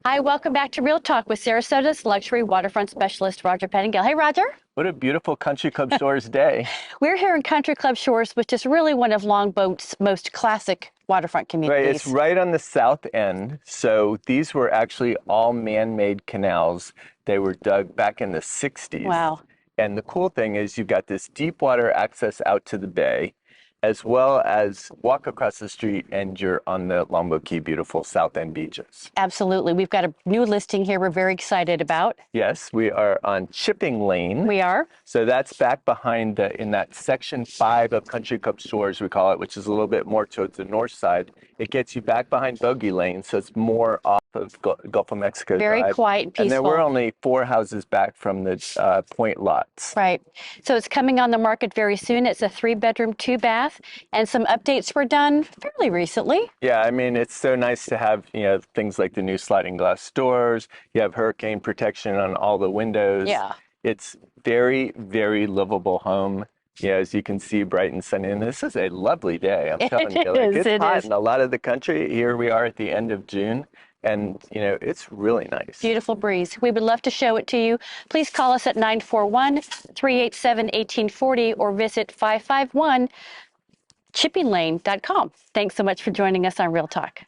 Hi, welcome back to Real Talk with Sarasota's luxury waterfront specialist, Roger Pettingell. Hey, Roger. What a beautiful Country Club Shores day. We're here in Country Club Shores, which is really one of Longboat's most classic waterfront communities. Right, it's right on the south end. So these were actually all man-made canals. They were dug back in the 60s. Wow. And the cool thing is you've got this deep water access out to the bay, as well as walk across the street and you're on the Longboat Key beautiful south end beaches. Absolutely. We've got a new listing here we're very excited about. Yes, we are on Chipping Lane. We are. So that's back behind in that section 5 of Country Club Shores, we call it, which is a little bit more towards the north side. It gets you back behind Bogey Lane, so it's more off of Gulf of Mexico Very Drive. quiet and peaceful. And then we're only 4 houses back from the point lots. Right. So it's coming on the market very soon. It's a 3-bedroom, 2-bath, and some updates were done fairly recently. Yeah, I mean, it's so nice to have, things like the new sliding glass doors. You have hurricane protection on all the windows. Yeah. It's very, very livable home. Yeah, as you can see, bright and sunny. And this is a lovely day. I'm telling you, it's hot in a lot of the country. Here we are at the end of June. And, it's really nice. Beautiful breeze. We would love to show it to you. Please call us at 941-387-1840 or visit 551chippinglane.com. Thanks so much for joining us on Real Talk.